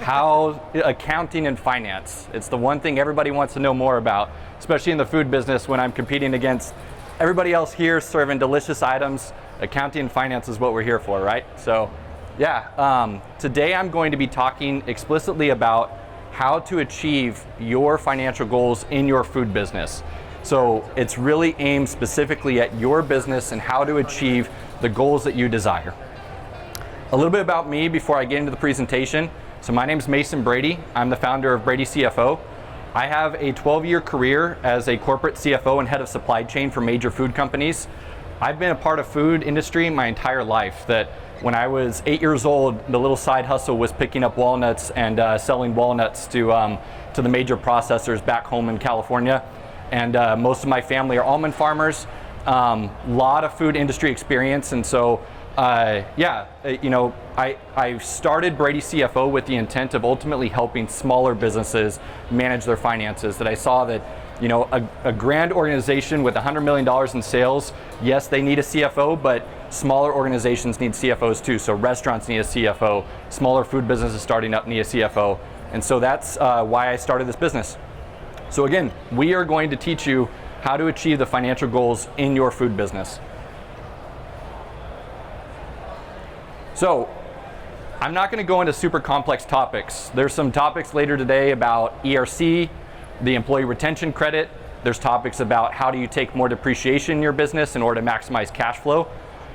how accounting and finance. It's the one thing everybody wants to know more about, especially in the food business when I'm competing against everybody else here serving delicious items. Accounting and finance is what we're here for, right? So yeah, today I'm going to be talking explicitly about how to achieve your financial goals in your food business. So it's really aimed specifically at your business and how to achieve the goals that you desire. A little bit about me before I get into the presentation. So my name is Mason Brady. I'm the founder of Brady CFO. I have a 12-year career as a corporate CFO and head of supply chain for major food companies. I've been a part of food industry my entire life. That when I was 8 years old, the little side hustle was picking up walnuts and selling walnuts to the major processors back home in California. And most of my family are almond farmers. Lot of food industry experience, and so I started Brady CFO with the intent of ultimately helping smaller businesses manage their finances. That I saw that, a grand organization with $100 million in sales, yes, they need a CFO, but smaller organizations need CFOs too. So restaurants need a CFO, smaller food businesses starting up need a CFO, and so that's why I started this business. So again, we are going to teach you how to achieve the financial goals in your food business. So I'm not going to go into super complex topics. There's some topics later today about ERC, the employee retention credit. There's topics about how do you take more depreciation in your business in order to maximize cash flow.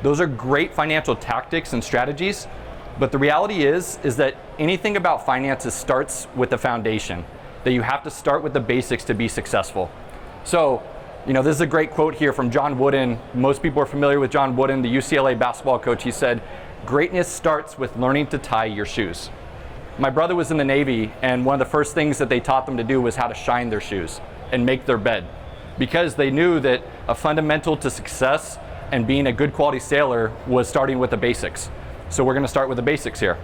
Those are great financial tactics and strategies, but the reality is that anything about finances starts with the foundation, that you have to start with the basics to be successful. So, this is a great quote here from John Wooden. Most people are familiar with John Wooden, the UCLA basketball coach. He said, "Greatness starts with learning to tie your shoes." My brother was in the Navy, and one of the first things that they taught them to do was how to shine their shoes and make their bed, because they knew that a fundamental to success and being a good quality sailor was starting with the basics. So we're going to start with the basics here.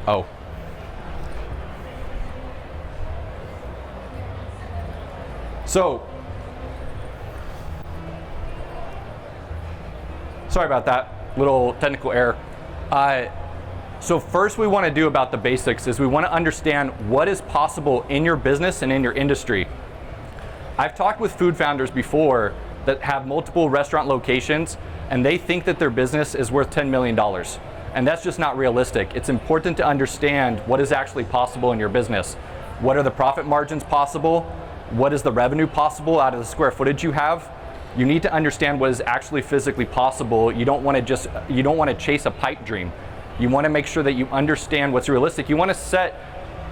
Oh. So, sorry about that, little technical error. So first we want to do about the basics is we want to understand what is possible in your business and in your industry. I've talked with food founders before that have multiple restaurant locations, and they think that their business is worth $10 million. And that's just not realistic. It's important to understand what is actually possible in your business. What are the profit margins possible? What is the revenue possible out of the square footage you have? You need to understand what is actually physically possible. You don't want to chase a pipe dream. You want to make sure that you understand what's realistic. You want to set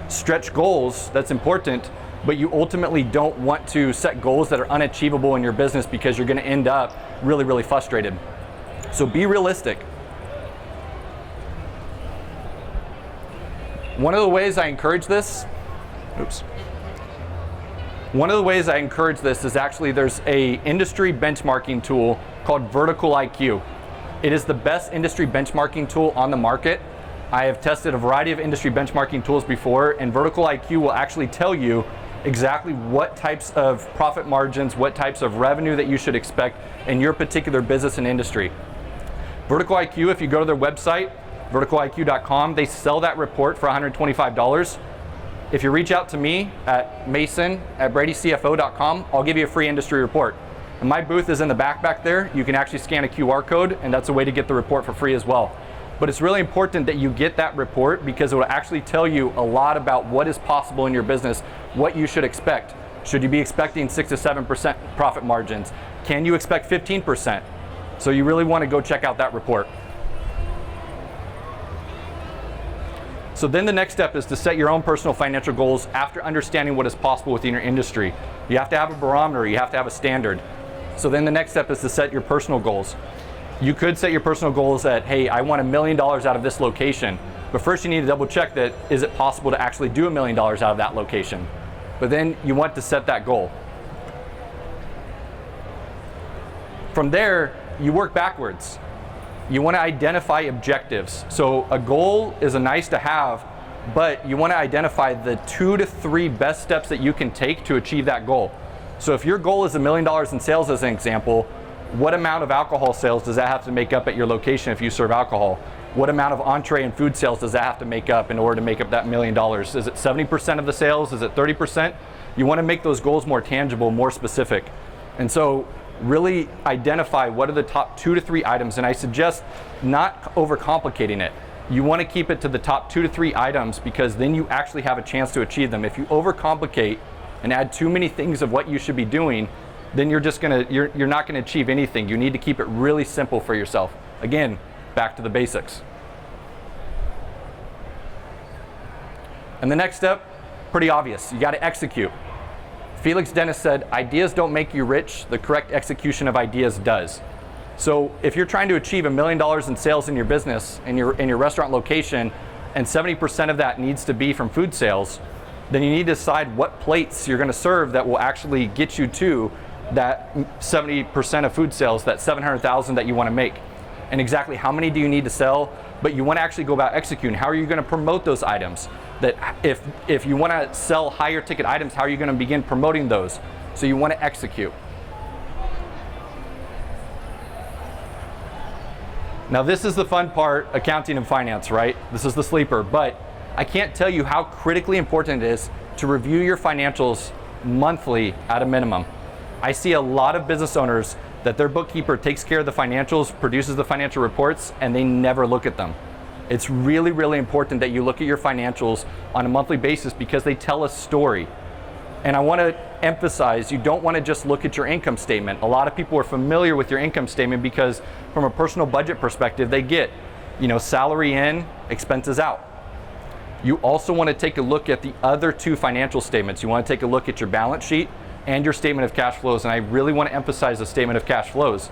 stretch goals, that's important, but you ultimately don't want to set goals that are unachievable in your business because you're going to end up really, really frustrated. So be realistic. One of the ways I encourage this, is actually there's a industry benchmarking tool called Vertical IQ. It is the best industry benchmarking tool on the market. I have tested a variety of industry benchmarking tools before, and Vertical IQ will actually tell you exactly what types of profit margins, what types of revenue that you should expect in your particular business and industry. Vertical IQ, if you go to their website, verticaliq.com, they sell that report for $125. If you reach out to me at mason@bradycfo.com, I'll give you a free industry report. And my booth is in the back there. You can actually scan a QR code, and that's a way to get the report for free as well. But it's really important that you get that report because it will actually tell you a lot about what is possible in your business, what you should expect. Should you be expecting 6 to 7% profit margins? Can you expect 15%? So you really want to go check out that report. So then the next step is to set your own personal financial goals after understanding what is possible within your industry. You have to have a barometer, you have to have a standard. So then the next step is to set your personal goals. You could set your personal goals at, hey, I want $1 million out of this location. But first you need to double check that, is it possible to actually do $1 million out of that location? But then you want to set that goal. From there, you work backwards. You want to identify objectives. So a goal is a nice to have, but you want to identify the 2 to 3 best steps that you can take to achieve that goal. So if your goal is $1 million in sales as an example, what amount of alcohol sales does that have to make up at your location if you serve alcohol? What amount of entree and food sales does that have to make up in order to make up that $1 million? Is it 70% of the sales? Is it 30%? You want to make those goals more tangible, more specific. And so really identify what are the top 2 to 3 items, and I suggest not overcomplicating it. You want to keep it to the top 2 to 3 items because then you actually have a chance to achieve them. If you overcomplicate and add too many things of what you should be doing, then you're not gonna achieve anything. You need to keep it really simple for yourself. Again, back to the basics. And the next step, pretty obvious. You gotta execute. Felix Dennis said, ideas don't make you rich, the correct execution of ideas does. So if you're trying to achieve $1 million in sales in your business, in your restaurant location, and 70% of that needs to be from food sales, then you need to decide what plates you're going to serve that will actually get you to that 70% of food sales, that $700,000 that you want to make. And exactly how many do you need to sell? But you want to actually go about executing. How are you going to promote those items? That if you want to sell higher ticket items, how are you going to begin promoting those? So you want to execute. Now this is the fun part, accounting and finance, right? This is the sleeper, but I can't tell you how critically important it is to review your financials monthly at a minimum. I see a lot of business owners that their bookkeeper takes care of the financials, produces the financial reports, and they never look at them. It's really, really important that you look at your financials on a monthly basis because they tell a story. And I want to emphasize, you don't want to just look at your income statement. A lot of people are familiar with your income statement because from a personal budget perspective, they get, salary in, expenses out. You also want to take a look at the other 2 financial statements. You want to take a look at your balance sheet and your statement of cash flows, and I really want to emphasize the statement of cash flows.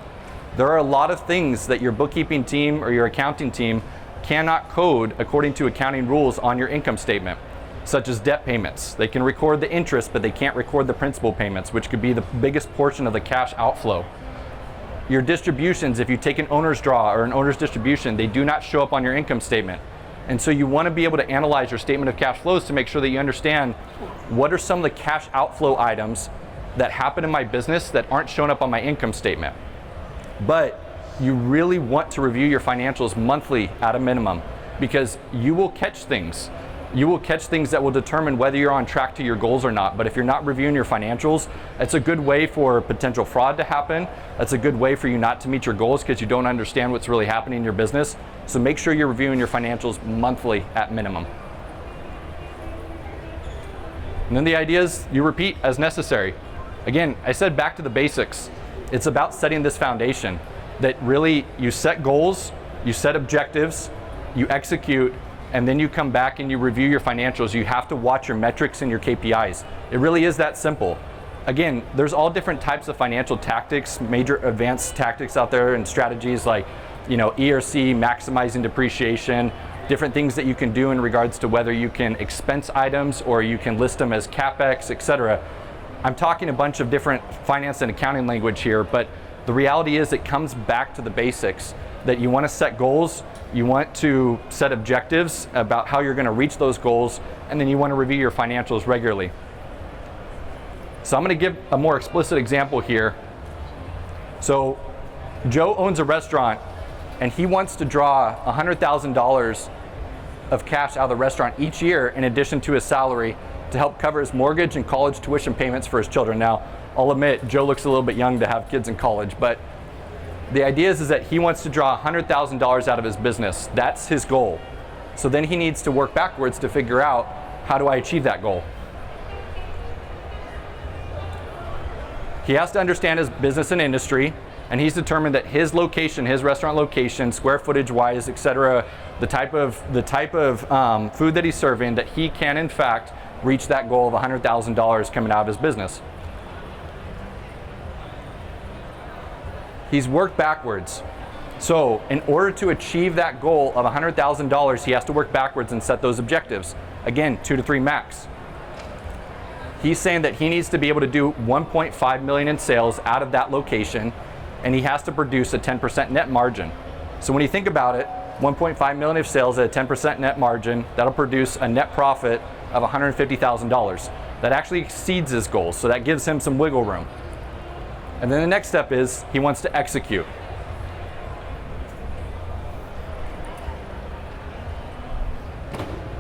There are a lot of things that your bookkeeping team or your accounting team cannot code according to accounting rules on your income statement, such as debt payments. They can record the interest, but they can't record the principal payments, which could be the biggest portion of the cash outflow. Your distributions, if you take an owner's draw or an owner's distribution, they do not show up on your income statement. And so you want to be able to analyze your statement of cash flows to make sure that you understand what are some of the cash outflow items that happen in my business that aren't shown up on my income statement. But you really want to review your financials monthly at a minimum because you will catch things. You will catch things that will determine whether you're on track to your goals or not. But if you're not reviewing your financials, it's a good way for potential fraud to happen. That's a good way for you not to meet your goals because you don't understand what's really happening in your business. So make sure you're reviewing your financials monthly at minimum. And then the idea is you repeat as necessary. Again, I said back to the basics. It's about setting this foundation that really you set goals, you set objectives, you execute, and then you come back and you review your financials. You have to watch your metrics and your KPIs. It really is that simple. Again, there's all different types of financial tactics, major advanced tactics out there and strategies like, ERC, maximizing depreciation, different things that you can do in regards to whether you can expense items or you can list them as CapEx, etc. I'm talking a bunch of different finance and accounting language here, but the reality is it comes back to the basics that you want to set goals, you want to set objectives about how you're going to reach those goals, and then you want to review your financials regularly. So I'm going to give a more explicit example here. So Joe owns a restaurant and he wants to draw $100,000 of cash out of the restaurant each year in addition to his salary to help cover his mortgage and college tuition payments for his children. Now, I'll admit, Joe looks a little bit young to have kids in college, but the idea is that he wants to draw $100,000 out of his business. That's his goal. So then he needs to work backwards to figure out, how do I achieve that goal? He has to understand his business and industry, and he's determined that his location, his restaurant location, square footage wise, etc., the type of food that he's serving, that he can in fact reach that goal of $100,000 coming out of his business. He's worked backwards. So in order to achieve that goal of $100,000, he has to work backwards and set those objectives. Again, 2 to 3 max. He's saying that he needs to be able to do 1.5 million in sales out of that location, and he has to produce a 10% net margin. So when you think about it, 1.5 million of sales at a 10% net margin. That'll produce a net profit of $150,000. That actually exceeds his goals, so that gives him some wiggle room. And then the next step is he wants to execute.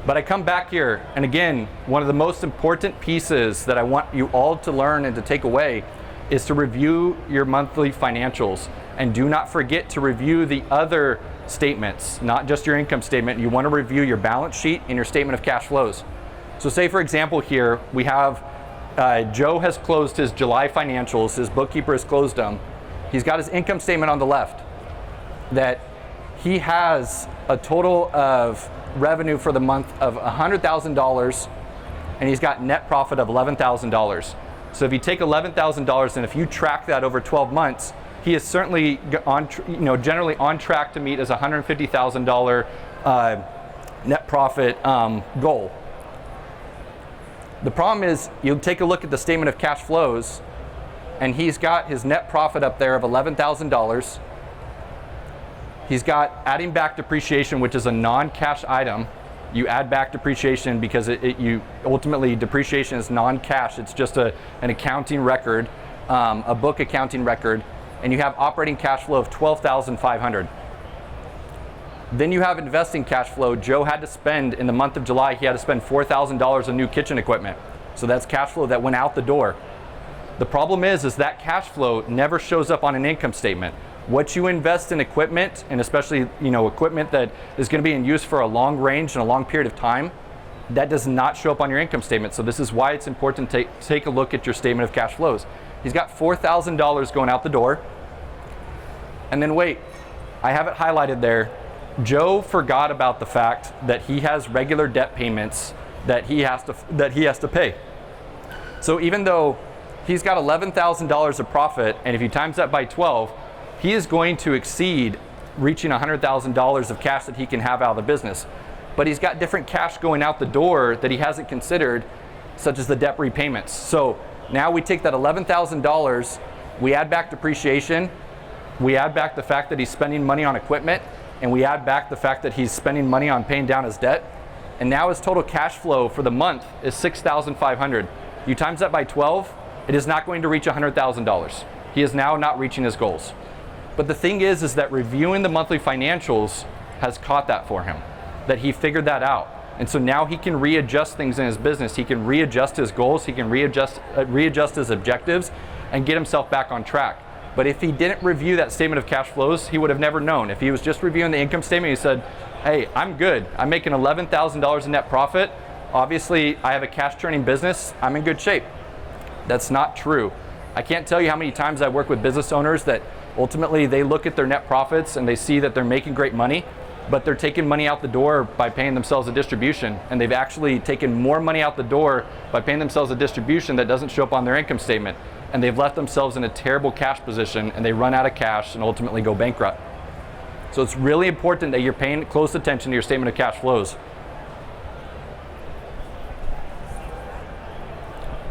But I come back here, and again, one of the most important pieces that I want you all to learn and to take away is to review your monthly financials. And do not forget to review the other statements, not just your income statement. You want to review your balance sheet and your statement of cash flows. So say, for example, here we have Joe has closed his July financials, his bookkeeper has closed them. He's got his income statement on the left that he has a total of revenue for the month of $100,000, and he's got net profit of $11,000. So if you take $11,000 and if you track that over 12 months, he is certainly generally on track to meet his $150,000 net profit goal. The problem is, you take a look at the statement of cash flows, and he's got his net profit up there of $11,000. He's got adding back depreciation, which is a non-cash item. You add back depreciation because ultimately depreciation is non-cash. It's just an accounting record, a book accounting record, and you have operating cash flow of $12,500. Then you have investing cash flow. Joe had to spend, in the month of July, he had to spend $4,000 on new kitchen equipment. So that's cash flow that went out the door. The problem is that cash flow never shows up on an income statement. What you invest in equipment, and especially equipment that is going to be in use for a long range and a long period of time, that does not show up on your income statement. So this is why it's important to take a look at your statement of cash flows. He's got $4,000 going out the door. And then wait, I have it highlighted there. Joe forgot about the fact that he has regular debt payments that he has to pay. So even though he's got $11,000 of profit, and if you times that by 12, he is going to exceed reaching $100,000 of cash that he can have out of the business. But he's got different cash going out the door that he hasn't considered, such as the debt repayments. So now we take that $11,000, we add back depreciation, we add back the fact that he's spending money on equipment, and we add back the fact that he's spending money on paying down his debt. And now his total cash flow for the month is $6,500. You times that by 12, it is not going to reach $100,000. He is now not reaching his goals. But the thing is that reviewing the monthly financials has caught that for him, that he figured that out. And so now he can readjust things in his business. He can readjust his goals. He can readjust his objectives and get himself back on track. But if he didn't review that statement of cash flows, he would have never known. If he was just reviewing the income statement, he said, hey, I'm good. I'm making $11,000 in net profit. Obviously, I have a cash churning business. I'm in good shape. That's not true. I can't tell you how many times I work with business owners that ultimately they look at their net profits and they see that they're making great money, but they're taking money out the door by paying themselves a distribution. And they've actually taken more money out the door by paying themselves a distribution that doesn't show up on their income statement. And they've left themselves in a terrible cash position, and they run out of cash and ultimately go bankrupt. So it's really important that you're paying close attention to your statement of cash flows.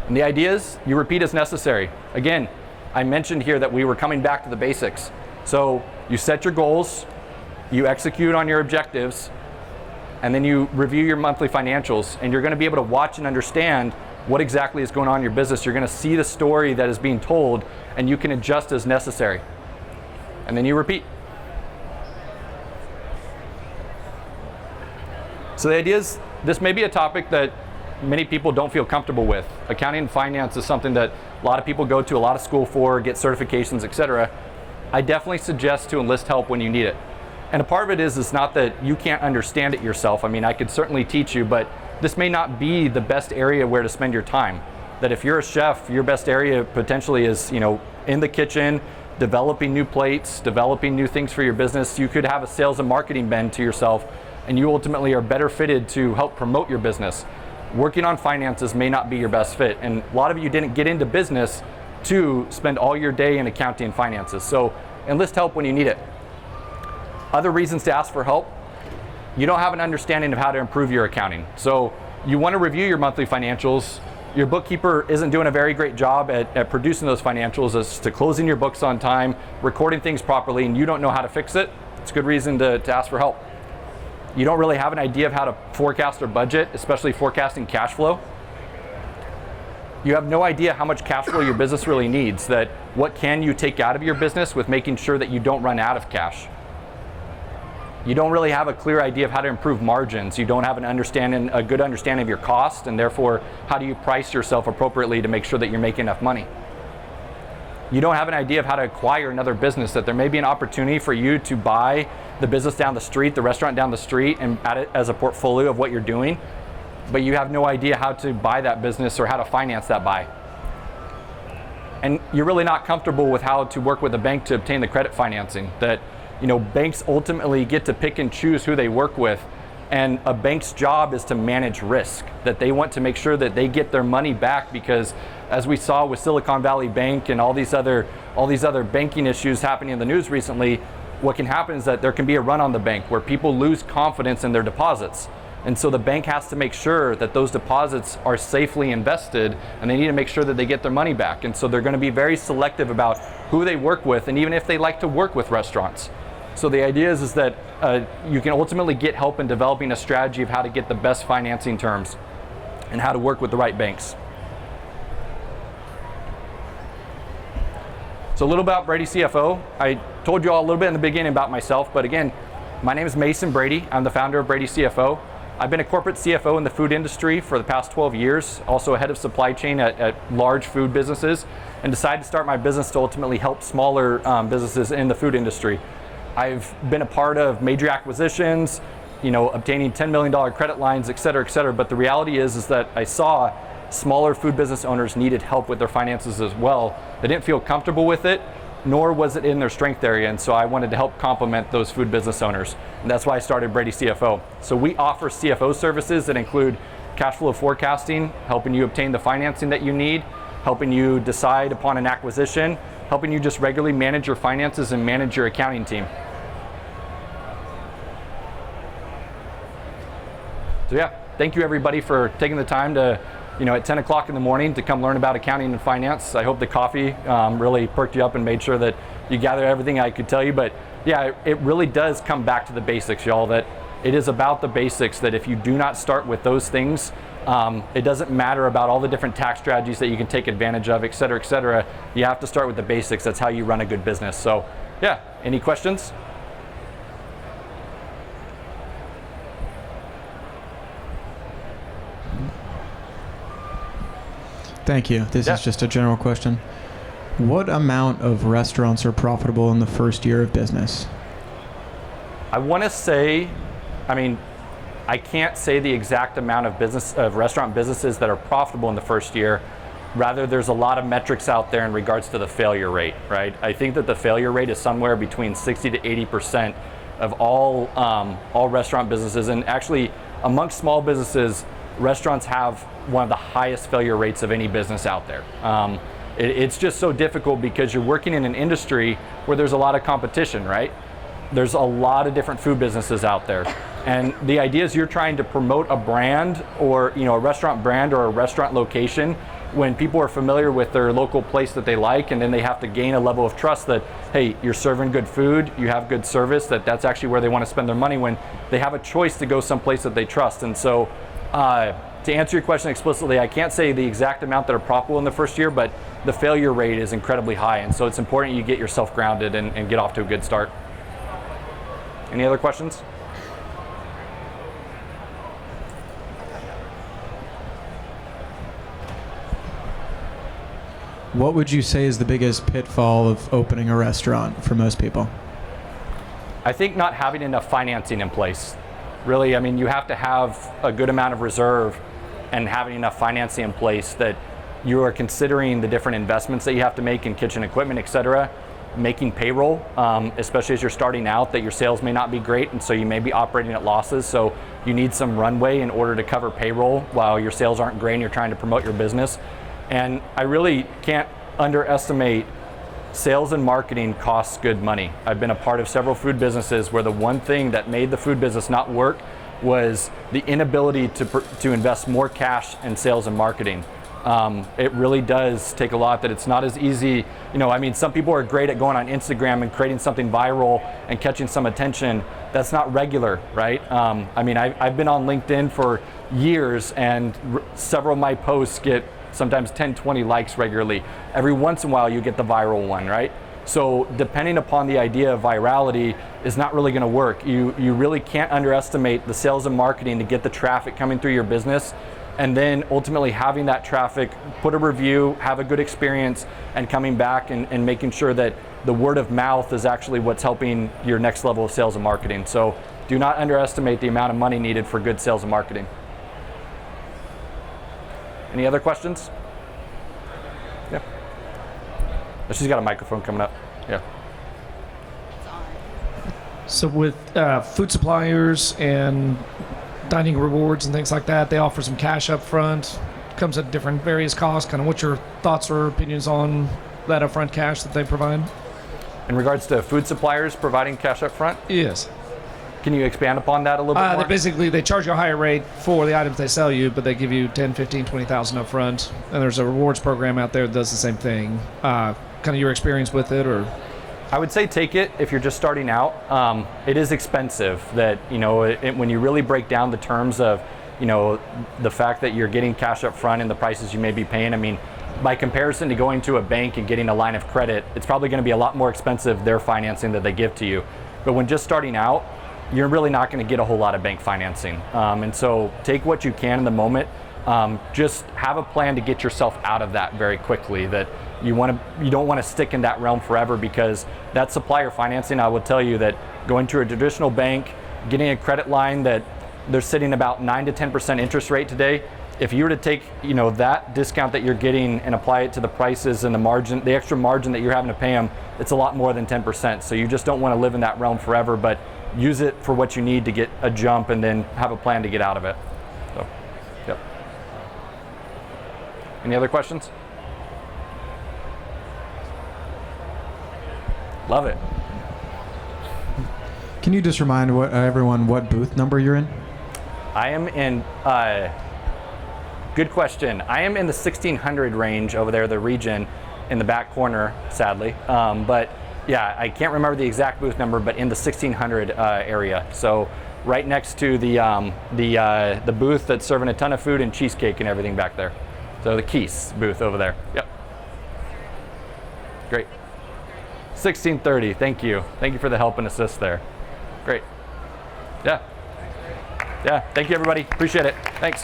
And the idea is you repeat as necessary. Again, I mentioned here that we were coming back to the basics. So you set your goals, you execute on your objectives, and then you review your monthly financials, and you're going to be able to watch and understand what exactly is going on in your business. You're going to see the story that is being told, and you can adjust as necessary. And then you repeat. So the idea is, this may be a topic that many people don't feel comfortable with. Accounting and finance is something that a lot of people go to a lot of school for, get certifications, etc. I definitely suggest to enlist help when you need it. And a part of it is not that you can't understand it yourself. I mean, I could certainly teach you, but this may not be the best area where to spend your time. That if you're a chef, your best area potentially is, in the kitchen, developing new plates, developing new things for your business. You could have a sales and marketing bend to yourself, and you ultimately are better fitted to help promote your business. Working on finances may not be your best fit, and a lot of you didn't get into business to spend all your day in accounting and finances. So enlist help when you need it. Other reasons to ask for help: you don't have an understanding of how to improve your accounting. So you want to review your monthly financials. Your bookkeeper isn't doing a very great job at producing those financials as to closing your books on time, recording things properly, and you don't know how to fix it. It's a good reason to ask for help. You don't really have an idea of how to forecast or budget, especially forecasting cash flow. You have no idea how much cash flow your business really needs, that what can you take out of your business with making sure that you don't run out of cash. You don't really have a clear idea of how to improve margins. You don't have a good understanding of your cost, and therefore, how do you price yourself appropriately to make sure that you're making enough money? You don't have an idea of how to acquire another business, that there may be an opportunity for you to buy the business down the street, the restaurant down the street, and add it as a portfolio of what you're doing, but you have no idea how to buy that business or how to finance that buy. And you're really not comfortable with how to work with a bank to obtain the credit financing. That, banks ultimately get to pick and choose who they work with, and a bank's job is to manage risk, that they want to make sure that they get their money back, because as we saw with Silicon Valley Bank and all these other banking issues happening in the news recently, what can happen is that there can be a run on the bank where people lose confidence in their deposits. And so the bank has to make sure that those deposits are safely invested, and they need to make sure that they get their money back. And so they're going to be very selective about who they work with, and even if they like to work with restaurants. So the idea is that you can ultimately get help in developing a strategy of how to get the best financing terms and how to work with the right banks. So a little about Brady CFO. I told you all a little bit in the beginning about myself, but again, my name is Mason Brady. I'm the founder of Brady CFO. I've been a corporate CFO in the food industry for the past 12 years, also a head of supply chain at large food businesses, and decided to start my business to ultimately help smaller businesses in the food industry. I've been a part of major acquisitions, obtaining $10 million credit lines, et cetera, but the reality is that I saw smaller food business owners needed help with their finances as well. They didn't feel comfortable with it, nor was it in their strength area, and so I wanted to help complement those food business owners, and that's why I started Brady CFO. So we offer CFO services that include cash flow forecasting, helping you obtain the financing that you need, helping you decide upon an acquisition, helping you just regularly manage your finances and manage your accounting team. So yeah, thank you everybody for taking the time to, at 10 o'clock in the morning to come learn about accounting and finance. I hope the coffee really perked you up and made sure that you gathered everything I could tell you. But yeah, it really does come back to the basics, y'all, that it is about the basics, that if you do not start with those things, it doesn't matter about all the different tax strategies that you can take advantage of, et cetera. You have to start with the basics. That's how you run a good business. So yeah, any questions? Thank you. This is just a general question. What amount of restaurants are profitable in the first year of business? I want to say, I can't say the exact amount of restaurant businesses that are profitable in the first year. Rather, there's a lot of metrics out there in regards to the failure rate, right? I think that the failure rate is somewhere between 60 to 80% of all restaurant businesses, and actually amongst small businesses, restaurants have one of the highest failure rates of any business out there. It's just so difficult because you're working in an industry where there's a lot of competition, right? There's a lot of different food businesses out there. And the idea is you're trying to promote a brand, or a restaurant brand or a restaurant location, when people are familiar with their local place that they like, and then they have to gain a level of trust that, hey, you're serving good food, you have good service, that's actually where they want to spend their money, when they have a choice to go someplace that they trust. And so to answer your question explicitly, I can't say the exact amount that are profitable in the first year, but the failure rate is incredibly high, and so it's important you get yourself grounded and get off to a good start. Any other questions? What would you say is the biggest pitfall of opening a restaurant for most people? I think not having enough financing in place. Really, you have to have a good amount of reserve and having enough financing in place that you are considering the different investments that you have to make in kitchen equipment, et cetera, making payroll, especially as you're starting out, that your sales may not be great, and so you may be operating at losses. So you need some runway in order to cover payroll while your sales aren't great and you're trying to promote your business. And I really can't underestimate sales and marketing costs good money. I've been a part of several food businesses where the one thing that made the food business not work was the inability to invest more cash in sales and marketing. It really does take a lot, that it's not as easy. I mean, some people are great at going on Instagram and creating something viral and catching some attention. That's not regular, right? I mean, I've been on LinkedIn for years, and several of my posts get sometimes 10, 20 likes regularly. Every once in a while you get the viral one, right? So depending upon the idea of virality is not really gonna work. You really can't underestimate the sales and marketing to get the traffic coming through your business, and then ultimately having that traffic put a review, have a good experience, and coming back and making sure that the word of mouth is actually what's helping your next level of sales and marketing. So do not underestimate the amount of money needed for good sales and marketing. Any other questions? Yeah. She's got a microphone coming up. Yeah. So with food suppliers and dining rewards and things like that, they offer some cash up front. Comes at different various costs. Kind of what's your thoughts or opinions on that upfront cash that they provide? In regards to food suppliers providing cash up front? Yes. Can you expand upon that a little bit more? They charge you a higher rate for the items they sell you, but they give you 10, 15, 20,000 up front. And there's a rewards program out there that does the same thing. Kind of your experience with it, or? I would say take it if you're just starting out. It is expensive. That when you really break down the terms of the fact that you're getting cash up front and the prices you may be paying. I mean, by comparison to going to a bank and getting a line of credit, it's probably going to be a lot more expensive, their financing that they give to you. But when just starting out, you're really not going to get a whole lot of bank financing. And so take what you can in the moment. Just have a plan to get yourself out of that very quickly. That you don't want to stick in that realm forever, because that supplier financing, I will tell you that going to a traditional bank, getting a credit line that they're sitting about 9 to 10% interest rate today. If you were to take that discount that you're getting and apply it to the prices and the margin, the extra margin that you're having to pay them, it's a lot more than 10%. So you just don't want to live in that realm forever, but use it for what you need to get a jump, and then have a plan to get out of it. So, yep. Any other questions? Love it. Can you just remind everyone what booth number you're in? I am in, good question. I am in the 1600 range over there, the region in the back corner, sadly. But yeah, I can't remember the exact booth number, but in the 1600 area. So right next to the booth that's serving a ton of food and cheesecake and everything back there. So the Keys booth over there. Yep. Great. 1630. Thank you. Thank you for the help and assist there. Great. Yeah. Yeah. Thank you, everybody. Appreciate it. Thanks.